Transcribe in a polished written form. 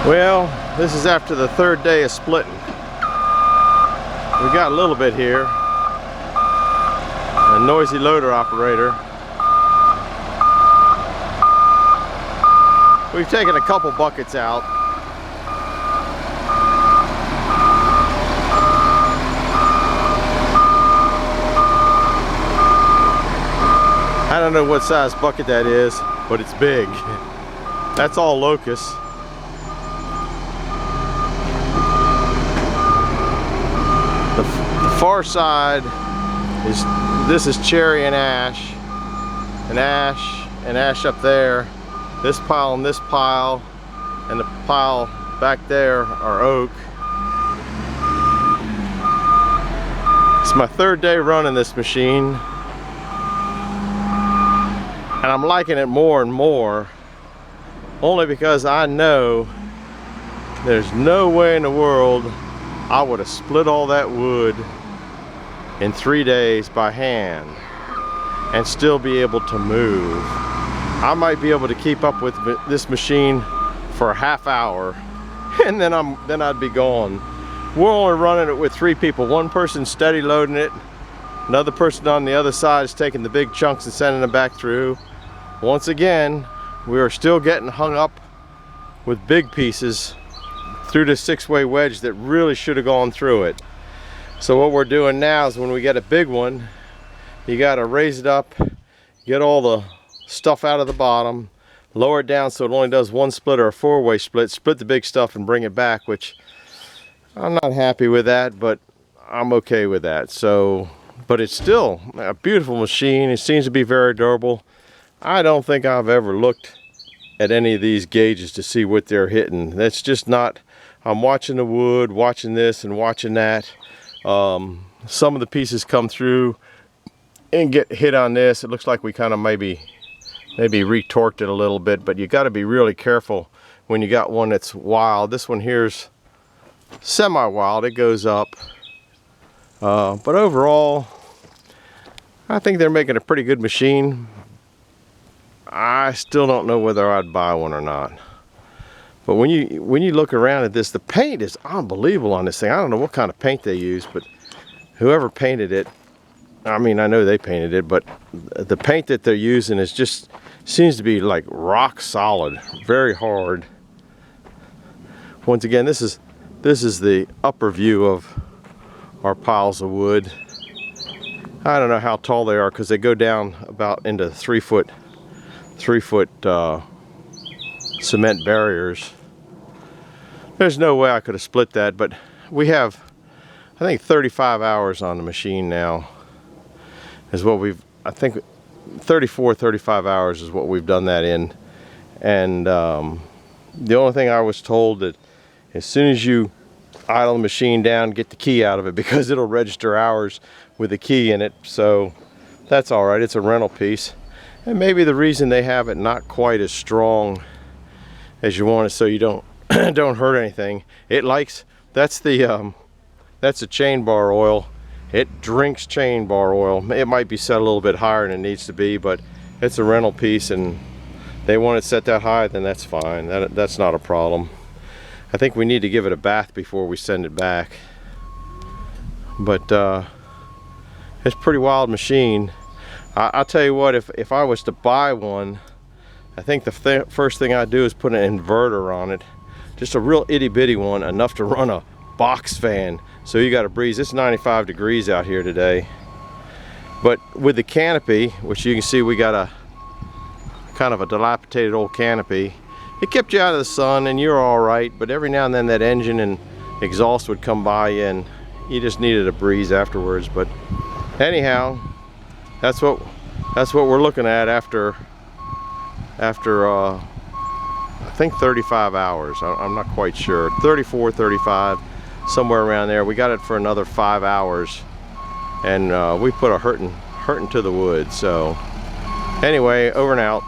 Well, this is after the third day of splitting. We got a little bit here. A noisy loader operator. We've taken a couple buckets out. I don't know what size bucket that is, but it's big. That's all locust. The far side this is cherry and ash, and ash up there. This pile and this pile, and the pile back there are oak. It's my third day running this machine, and I'm liking it more and more, only because I know there's no way in the world I would have split all that wood in 3 days by hand and still be able to move. I might be able to keep up with this machine for a half hour, and then I'd be gone. We're only running it with 3 people. One person steady loading it, another person on the other side is taking the big chunks and sending them back through. Once again, we are still getting hung up with big pieces through the 6-way wedge that really should have gone through it. So what we're doing now is, when we get a big one, you got to raise it up, get all the stuff out of the bottom, lower it down so it only does 1 split or a 4-way split, split the big stuff and bring it back, which I'm not happy with that, but I'm okay with that. So, but it's still a beautiful machine. It seems to be very durable. I don't think I've ever looked at any of these gauges to see what they're hitting. That's just not, I'm watching the wood, watching this and watching that. Some of the pieces come through and get hit on this. It looks like we kind of maybe retorqued it a little bit, but you got to be really careful when you got one that's wild. This one here's semi-wild. It goes up, but overall I think they're making a pretty good machine. I still don't know whether I'd buy one or not. But when you look around at this, the paint is unbelievable on this thing. I don't know what kind of paint they use, but whoever painted it, I mean, I know they painted it, but the paint that they're using is just seems to be like rock solid, very hard. Once again, this is the upper view of our piles of wood. I don't know how tall they are because they go down about into 3 foot cement barriers. There's no way I could have split that, but we have, I think, 35 hours on the machine now is what we've, I think 35 hours is what we've done that in. And the only thing I was told, that as soon as you idle the machine down, get the key out of it, because it'll register hours with the key in it. So that's all right. It's a rental piece. And maybe the reason they have it not quite as strong as you want it, so you don't don't hurt anything. It likes, that's the chain bar oil. It drinks chain bar oil. It might be set a little bit higher than it needs to be, but it's a rental piece, and they want it set that high, then that's fine. That's not a problem. I think we need to give it a bath before we send it back. But it's a pretty wild machine. I'll tell you what, if I was to buy one, I think the first thing I'd do is put an inverter on it. Just a real itty bitty one, enough to run a box fan. So you got a breeze. It's 95 degrees out here today. But with the canopy, which you can see we got a kind of a dilapidated old canopy, it kept you out of the sun and you're all right. But every now and then that engine and exhaust would come by you, and you just needed a breeze afterwards. But anyhow, that's what we're looking at after I think 35 hours. I'm not quite sure. 34, 35, somewhere around there. We got it for another 5 hours, and we put a hurting to the wood. So anyway, over and out.